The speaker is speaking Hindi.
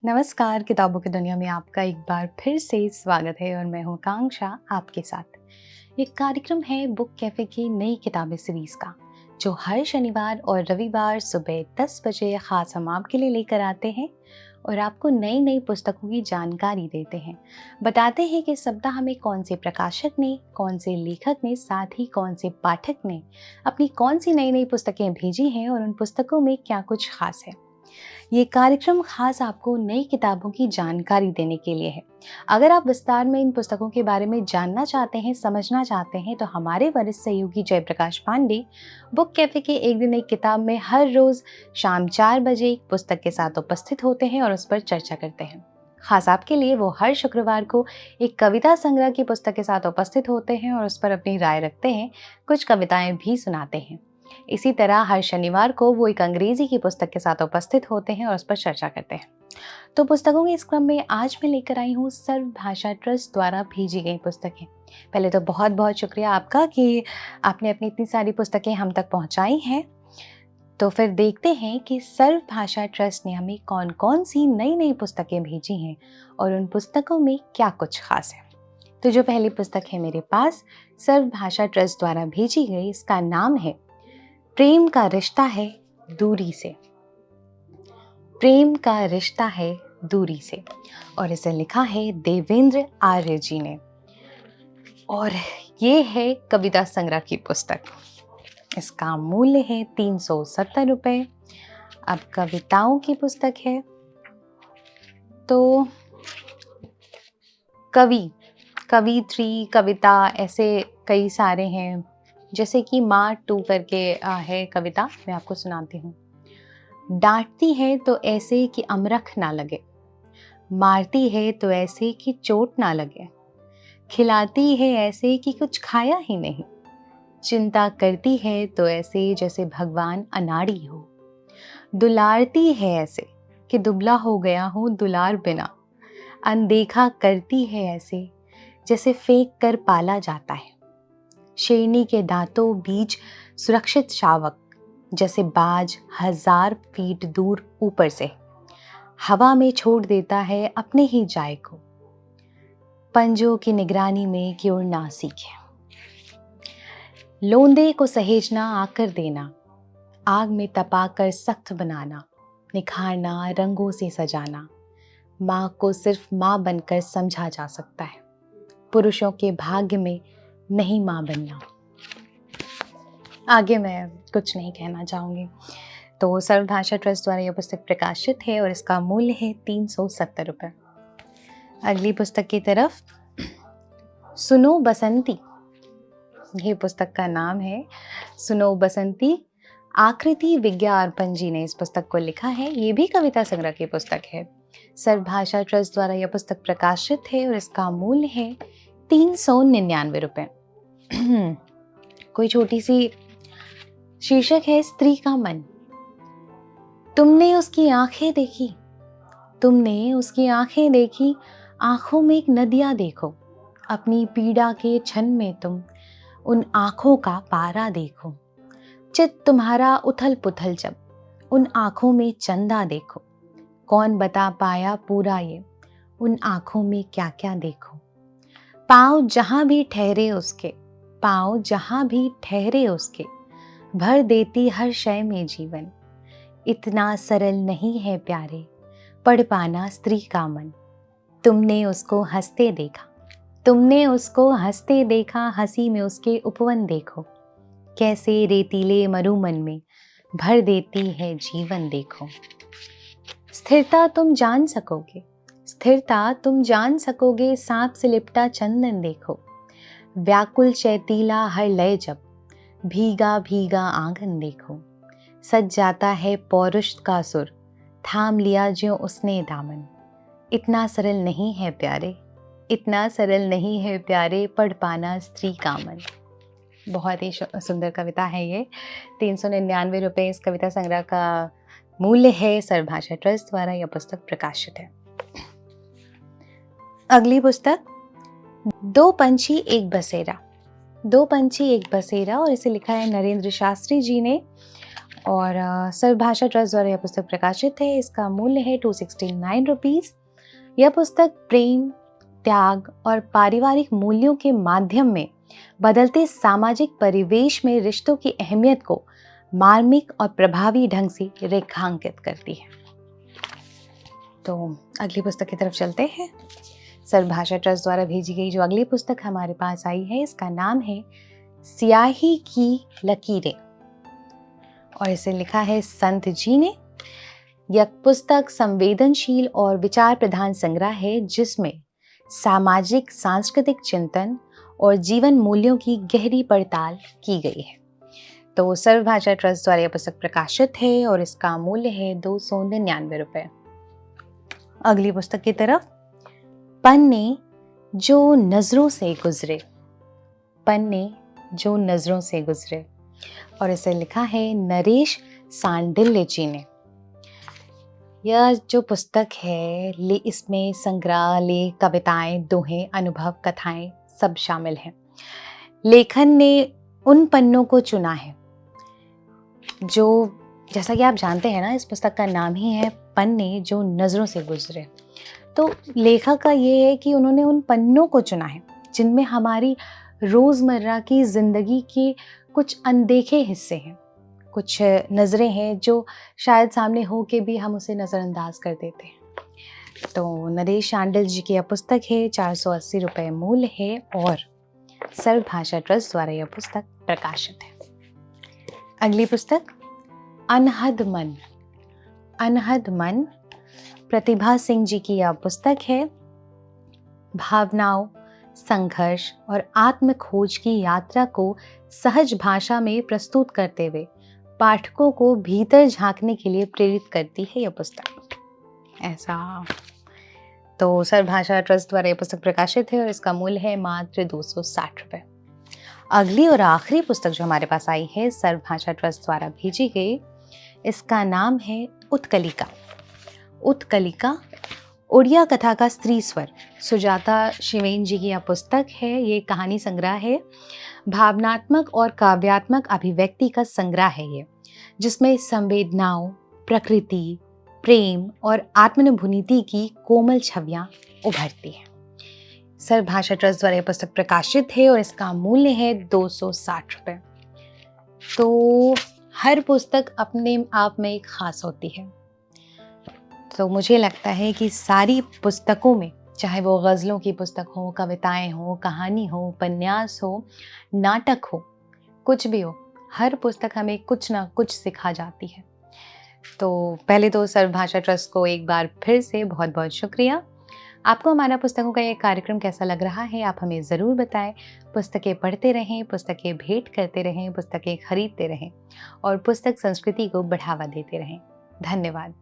नमस्कार, किताबों की दुनिया में आपका एक बार फिर से स्वागत है और मैं हूँ आकांक्षा आपके साथ। ये कार्यक्रम है बुक कैफे की नई किताबें सीरीज का, जो हर शनिवार और रविवार सुबह 10 बजे खास हम आपके लिए लेकर आते हैं और आपको नई नई पुस्तकों की जानकारी देते हैं। बताते हैं कि इस सप्ताह में कौन से प्रकाशक ने, कौन से लेखक ने, साथ ही कौन से पाठक ने अपनी कौन सी नई नई पुस्तकें भेजी हैं और उन पुस्तकों में क्या कुछ खास है। ये कार्यक्रम खास आपको नई किताबों की जानकारी देने के लिए है। अगर आप विस्तार में इन पुस्तकों के बारे में जानना चाहते हैं, समझना चाहते हैं, तो हमारे वरिष्ठ सहयोगी जयप्रकाश पांडे बुक कैफे के एक दिन एक किताब में हर रोज शाम 4 बजे एक पुस्तक के साथ उपस्थित होते हैं और उस पर चर्चा करते हैं। खास आपके लिए वो हर शुक्रवार को एक कविता संग्रह की पुस्तक के साथ उपस्थित होते हैं और उस पर अपनी राय रखते हैं, कुछ कविताएं भी सुनाते हैं। इसी तरह हर शनिवार को वो एक अंग्रेजी की पुस्तक के साथ उपस्थित होते हैं और उस पर चर्चा करते हैं। तो पुस्तकों के इस क्रम में आज मैं लेकर आई हूँ सर्व भाषा ट्रस्ट द्वारा भेजी गई पुस्तकें। पहले तो बहुत बहुत शुक्रिया आपका कि आपने अपनी इतनी सारी पुस्तकें हम तक पहुँचाई हैं। तो फिर देखते हैं कि सर्व भाषा ट्रस्ट ने हमें कौन कौन सी नई नई पुस्तकें भेजी हैं और उन पुस्तकों में क्या कुछ खास है। तो जो पहली पुस्तक है मेरे पास सर्व भाषा ट्रस्ट द्वारा भेजी गई, इसका नाम है प्रेम का रिश्ता है दूरी से। प्रेम का रिश्ता है दूरी से और इसे लिखा है देवेंद्र आर्य जी ने और ये है कविता संग्रह की पुस्तक। इसका मूल्य है 370 रुपये। अब कविताओं की पुस्तक है तो कवित्री, कविता, ऐसे कई सारे हैं। जैसे कि माँ 2 करके है कविता, मैं आपको सुनाती हूँ। डांटती है तो ऐसे कि अमरख ना लगे, मारती है तो ऐसे कि चोट ना लगे, खिलाती है ऐसे कि कुछ खाया ही नहीं, चिंता करती है तो ऐसे जैसे भगवान अनाड़ी हो, दुलारती है ऐसे कि दुबला हो गया हूँ दुलार बिना, अनदेखा करती है ऐसे जैसे फेंक कर पाला जाता है, शेरनी के दांतों बीच सुरक्षित शावक जैसे बाज 1000 फीट दूर ऊपर से हवा में छोड़ देता है अपने ही जाय को, पंजों की निगरानी में कि उड़ना सीखे, लोंदे को सहेजना आकर देना, आग में तपाकर सख्त बनाना, निखारना रंगों से सजाना, माँ को सिर्फ माँ बनकर समझा जा सकता है, पुरुषों के भाग्य में नहीं माँ बनना। आगे मैं कुछ नहीं कहना चाहूँगी। तो सर्व भाषा ट्रस्ट द्वारा यह पुस्तक प्रकाशित है और इसका मूल्य है 370 रुपये। अगली पुस्तक की तरफ, सुनो बसंती, ये पुस्तक का नाम है। सुनो बसंती, आकृति विज्ञा अर्पण जी ने इस पुस्तक को लिखा है। ये भी कविता संग्रह की पुस्तक है। सर्व भाषा ट्रस्ट द्वारा यह पुस्तक प्रकाशित है और इसका मूल्य है 399 रुपये। कोई छोटी सी शीर्षक है स्त्री का मन। तुमने उसकी आंखें देखी, तुमने उसकी आंखें देखी, आंखों में एक नदिया देखो, अपनी पीड़ा के क्षण में तुम उन आंखों का पारा देखो, चित तुम्हारा उथल पुथल जब उन आंखों में चंदा देखो, कौन बता पाया पूरा ये उन आंखों में क्या क्या देखो, पाँव जहां भी ठहरे उसके, पाँव जहां भी ठहरे उसके, भर देती हर शय में जीवन, इतना सरल नहीं है प्यारे पढ़ पाना स्त्री का मन, तुमने उसको हंसते देखा, तुमने उसको हंसते देखा, हंसी में उसके उपवन देखो, कैसे रेतीले मरुमन में भर देती है जीवन देखो, स्थिरता तुम जान सकोगे, स्थिरता तुम जान सकोगे, सांप से लिपटा चंदन देखो, व्याकुल चैतीला हर लय जब भीगा भीगा आंगन देखो, सज जाता है पौरुष का सुर, थाम लिया ज्यों उसने दामन, इतना सरल नहीं है प्यारे, इतना सरल नहीं है प्यारे पढ़ पाना स्त्री का मन। बहुत ही सुंदर कविता है ये। 399 रुपये इस कविता संग्रह का मूल्य है। सर्व भाषा ट्रस्ट द्वारा यह पुस्तक प्रकाशित है। अगली पुस्तक, दो पंछी एक बसेरा, दो पंछी एक बसेरा, और इसे लिखा है नरेंद्र शास्त्री जी ने और सर्व भाषा ट्रस्ट द्वारा यह पुस्तक प्रकाशित है। इसका मूल्य है 269 रुपीज़। यह पुस्तक प्रेम, त्याग और पारिवारिक मूल्यों के माध्यम में बदलते सामाजिक परिवेश में रिश्तों की अहमियत को मार्मिक और प्रभावी ढंग से रेखांकित करती है। तो अगली पुस्तक की तरफ चलते हैं। सर्व भाषा ट्रस्ट द्वारा भेजी गई जो अगली पुस्तक हमारे पास आई है, इसका नाम है स्याही की लकीरें और इसे लिखा है संत जी ने। यह पुस्तक संवेदनशील और विचार प्रधान संग्रह है जिसमें सामाजिक सांस्कृतिक चिंतन और जीवन मूल्यों की गहरी पड़ताल की गई है। तो सर्व भाषा ट्रस्ट द्वारा यह पुस्तक प्रकाशित है और इसका मूल्य है 299 रुपये। अगली पुस्तक की तरफ, पन्ने जो नजरों से गुजरे, पन्ने जो नजरों से गुजरे और इसे लिखा है नरेश सांडिल्य जी ने। यह जो पुस्तक है इसमें संग्रह, लेख, कविताएं, दोहे, अनुभव, कथाएं सब शामिल हैं। लेखन ने उन पन्नों को चुना है जो, जैसा कि आप जानते हैं ना, इस पुस्तक का नाम ही है पन्ने जो नज़रों से गुजरे। तो लेखक का ये है कि उन्होंने उन पन्नों को चुना है जिनमें हमारी रोज़मर्रा की ज़िंदगी के कुछ अनदेखे हिस्से हैं, कुछ नज़रें हैं जो शायद सामने हो के भी हम उसे नज़रअंदाज कर देते हैं। तो नरेश शांडिल जी की यह पुस्तक है, 480 रुपये मूल्य है और सर्व भाषा ट्रस्ट द्वारा यह पुस्तक प्रकाशित है। अगली पुस्तक अनहद मन, अनहद मन प्रतिभा सिंह जी की यह पुस्तक है। भावनाओं, संघर्ष और आत्म खोज की यात्रा को सहज भाषा में प्रस्तुत करते हुए पाठकों को भीतर झांकने के लिए प्रेरित करती है यह पुस्तक। ऐसा तो सर्व भाषा ट्रस्ट द्वारा यह पुस्तक प्रकाशित है और इसका मूल्य है मात्र 260 रुपये। अगली और आखिरी पुस्तक जो हमारे पास आई है सर्व भाषा ट्रस्ट द्वारा भेजी गई, इसका नाम है उत्कलिका। उत्कलिका उड़िया कथा का स्त्री स्वर सुजाता शिवेन जी की यह पुस्तक है। ये कहानी संग्रह है, भावनात्मक और काव्यात्मक अभिव्यक्ति का संग्रह है ये, जिसमें संवेदनाओं, प्रकृति, प्रेम और आत्मानुभूति की कोमल छवियां उभरती हैं। सर्व भाषा ट्रस्ट द्वारा यह पुस्तक प्रकाशित है और इसका मूल्य है 260 रुपये। तो हर पुस्तक अपने आप में एक खास होती है। तो मुझे लगता है कि सारी पुस्तकों में, चाहे वो गज़लों की पुस्तक हो, कविताएं हो, कहानी हो, उपन्यास हो, नाटक हो, कुछ भी हो, हर पुस्तक हमें कुछ ना कुछ सिखा जाती है। तो पहले तो सर्व भाषा ट्रस्ट को एक बार फिर से बहुत बहुत शुक्रिया। आपको हमारा पुस्तकों का ये कार्यक्रम कैसा लग रहा है, आप हमें ज़रूर बताएं। पुस्तकें पढ़ते रहें, पुस्तकें भेंट करते रहें, पुस्तकें खरीदते रहें और पुस्तक संस्कृति को बढ़ावा देते रहें। धन्यवाद।